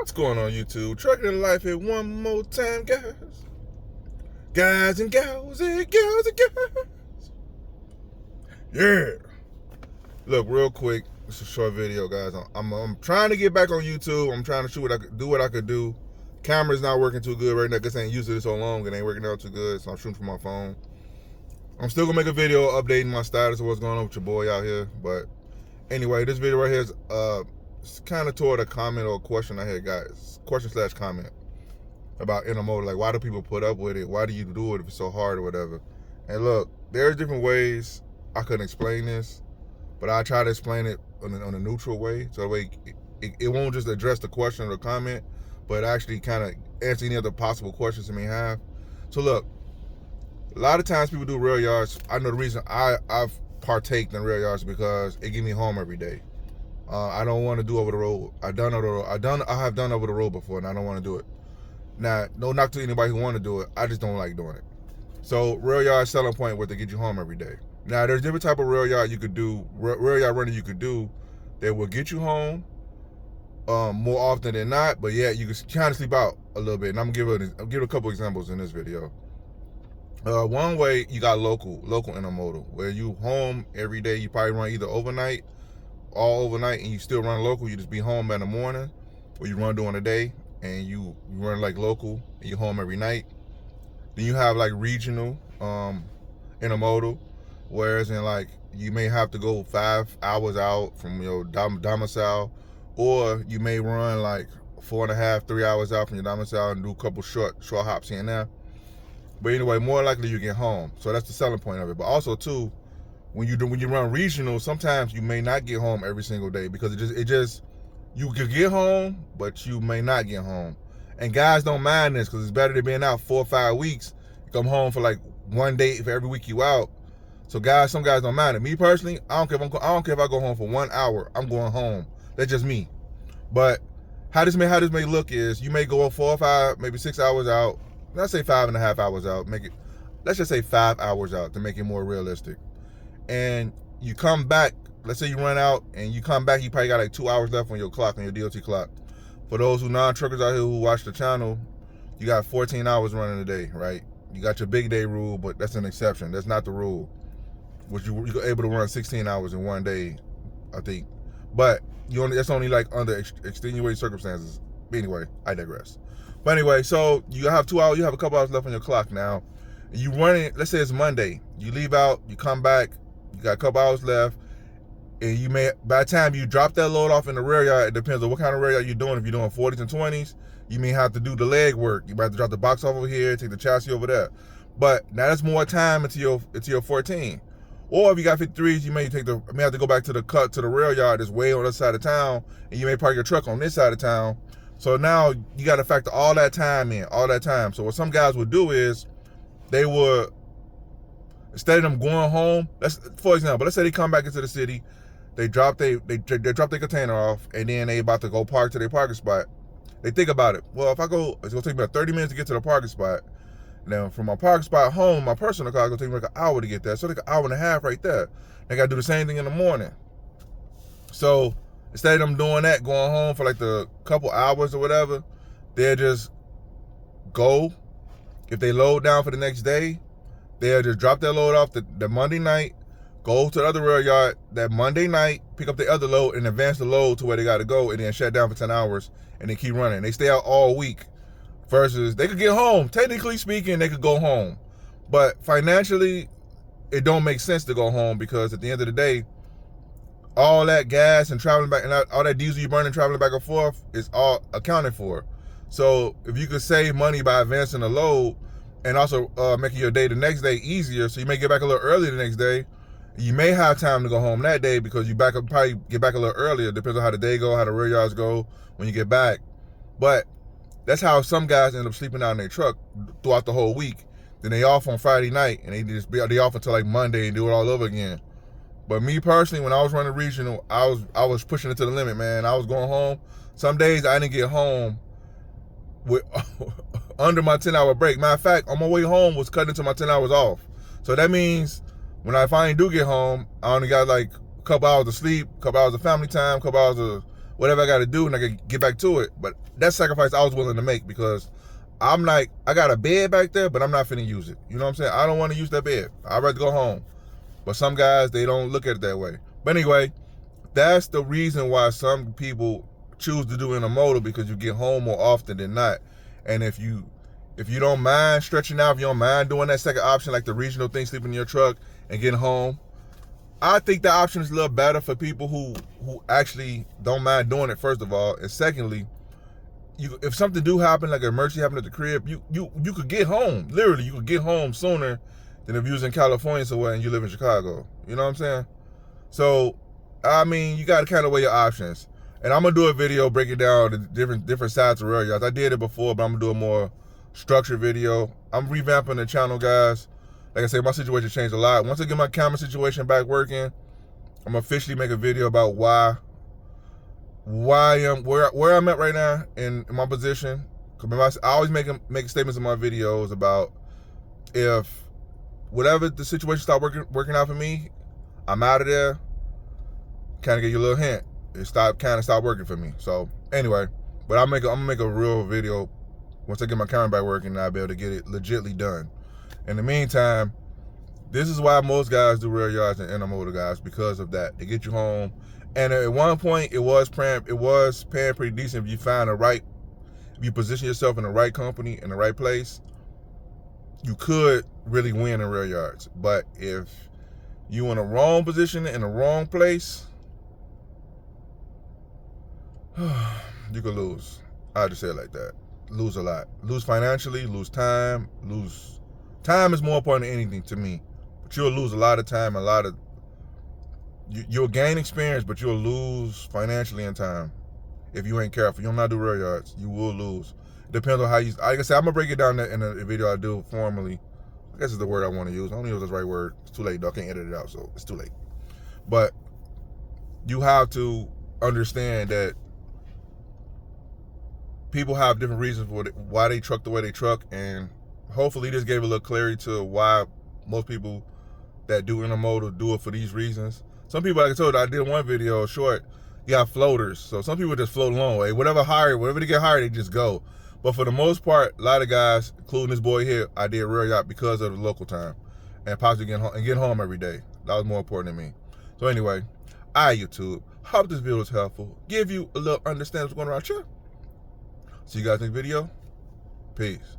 What's going on, YouTube? Trucking in life here one more time, guys. Guys and gals and girls and guys. Yeah. Look, real quick. It's a short video, guys. I'm trying to get back on YouTube. I'm trying to shoot what I could do. Camera's not working too good right now. Cause I ain't used to it so long. It ain't working out too good. So I'm shooting from my phone. I'm still gonna make a video updating my status of what's going on with your boy out here. But anyway, this video right here is it's kind of toward a comment or a question I had, guys. Question/comment about Intermodal. Like, why do people put up with it? Why do you do it if it's so hard or whatever? And look, there's different ways I could explain this, but I try to explain it on a neutral way, so that way it won't just address the question or the comment, but actually kind of answer any other possible questions you may have. So look, a lot of times people do rail yards. I know the reason I've partaked in rail yards because it gives me home every day. I don't want to do over the road. I have done over the road before, and I don't want to do it. Now, no knock to anybody who want to do it. I just don't like doing it. So, rail yard selling point where they get you home every day. Now, there's different type of rail yard you could do, rail yard running you could do that will get you home more often than not. But yeah, you can kind of sleep out a little bit. And I'm gonna give a couple examples in this video. One way, you got local intermodal, where you home every day. You probably run either overnight, all overnight, and you still run local. You just be home in the morning, or you run during the day and you run like local and you home every night. Then you have like regional intermodal, whereas in like you may have to go 5 hours out from your domicile, or you may run like 4.5, 3 hours out from your domicile and do a couple short hops here and there. But anyway, more likely you get home. So that's the selling point of it. But also too, when you run regional, sometimes you may not get home every single day because it just you could get home, but you may not get home. And guys don't mind this because it's better than being out 4 or 5 weeks. You come home for like 1 day for every week you out. So some guys don't mind it. Me personally, I don't care if I go home for 1 hour. I'm going home. That's just me. But how this may look is you may go 4 or 5, maybe 6 hours out. Let's say 5.5 hours out. Let's just say 5 hours out to make it more realistic. And you come back, let's say you run out and you come back, you probably got like 2 hours left on your clock, on your DOT clock. For those who non-truckers out here who watch the channel, you got 14 hours running a day, right? You got your big day rule, but that's an exception. That's not the rule. Which you're able to run 16 hours in 1 day, I think. But that's only like under extenuating circumstances. But anyway, I digress. But anyway, so you have 2 hours, you have a couple hours left on your clock now. You run it, let's say it's Monday. You leave out, you come back, you got a couple hours left, and you may, by the time you drop that load off in the rail yard, it depends on what kind of rail yard you're doing. If you're doing 40s and 20s, you may have to do the leg work. You might have to drop the box off over here, take the chassis over there. But now that's more time into your 14. Or if you got 53s, you may have to go back to the rail yard that's way on the other side of town, and you may park your truck on this side of town. So now you got to factor all that time in, all that time. So what some guys would do is they would, instead of them going home, for example, let's say they come back into the city, they drop their container off, and then they about to go park to their parking spot. They think about it. Well, if I go, it's gonna take me about 30 minutes to get to the parking spot. Now, from my parking spot home, my personal car, it's gonna take me like an hour to get there. So like an hour and a half right there. They gotta do the same thing in the morning. So instead of them doing that, going home for like the couple hours or whatever, they'll just go. If they load down for the next day, they'll just drop their load off the Monday night, go to the other rail yard that Monday night, pick up the other load and advance the load to where they got to go, and then shut down for 10 hours and then keep running. They stay out all week versus they could get home. Technically speaking, they could go home. But financially, it don't make sense to go home because at the end of the day, all that gas and traveling back and all that diesel you burning traveling back and forth is all accounted for. So if you could save money by advancing the load and also making your day the next day easier, so you may get back a little earlier the next day, you may have time to go home that day because you probably get back a little earlier. Depends on how the day go, how the rail yards go when you get back. But that's how some guys end up sleeping out in their truck throughout the whole week. Then they off on Friday night and they off until like Monday and do it all over again. But me personally, when I was running regional, I was pushing it to the limit, man. I was going home. Some days I didn't get home with under my 10-hour break. Matter of fact, on my way home was cutting into my 10 hours off. So that means when I finally do get home, I only got like a couple hours of sleep, a couple hours of family time, a couple hours of whatever I got to do, and I can get back to it. But that sacrifice I was willing to make, because I'm like, I got a bed back there, but I'm not finna use it. You know what I'm saying? I don't want to use that bed. I'd rather go home. But some guys, they don't look at it that way. But anyway, that's the reason why some people choose to do intermodal, because you get home more often than not. And if you don't mind stretching out, if you don't mind doing that second option, like the regional thing, sleeping in your truck and getting home, I think the option is a little better for people who actually don't mind doing it, first of all. And secondly, if something do happen, like an emergency happened at the crib, you could get home. Literally, you could get home sooner than if you was in California somewhere and you live in Chicago. You know what I'm saying? So, I mean, you got to kind of weigh your options. And I'm going to do a video breaking down the different sides of rail yards. I did it before, but I'm going to do a more structured video. I'm revamping the channel, guys. Like I said, my situation changed a lot. Once I get my camera situation back working, I'm officially make a video about where I'm at right now in my position. Because I always make statements in my videos about, if whatever the situation start working out for me, I'm out of there. Kind of give you a little hint. It stopped working for me. So anyway, but I'm gonna make a real video once I get my camera back working, and I'll be able to get it legitly done. In the meantime, this is why most guys do rail yards and intermodal, guys, because of that. They get you home. And at one point, it was paying pretty decent if you find if you position yourself in the right company, in the right place, you could really win in rail yards. But if you in the wrong position, in the wrong place, you could lose. I just say it like that. Lose a lot. Lose financially, lose time. Time is more important than anything to me. But you'll lose a lot of time, you'll gain experience, but you'll lose financially and time if you ain't careful. You'll not do rail yards. You will lose. Depends on how you, like I said, I'm going to break it down in a video I do formally. I guess it's the word I want to use. I don't know if that's the right word. It's too late, though. I can't edit it out, so it's too late. But you have to understand that people have different reasons for why they truck the way they truck, and hopefully this gave a little clarity to why most people that do intermodal do it for these reasons. Some people, like I told you, I did one video short, you have floaters. So some people just float along. Hey, whatever they get hired, they just go. But for the most part, a lot of guys, including this boy here, I did rail yacht because of the local time and possibly getting home every day. That was more important to me. So anyway, YouTube, hope this video was helpful. Give you a little understanding of what's going on around here. See you guys next video. Peace.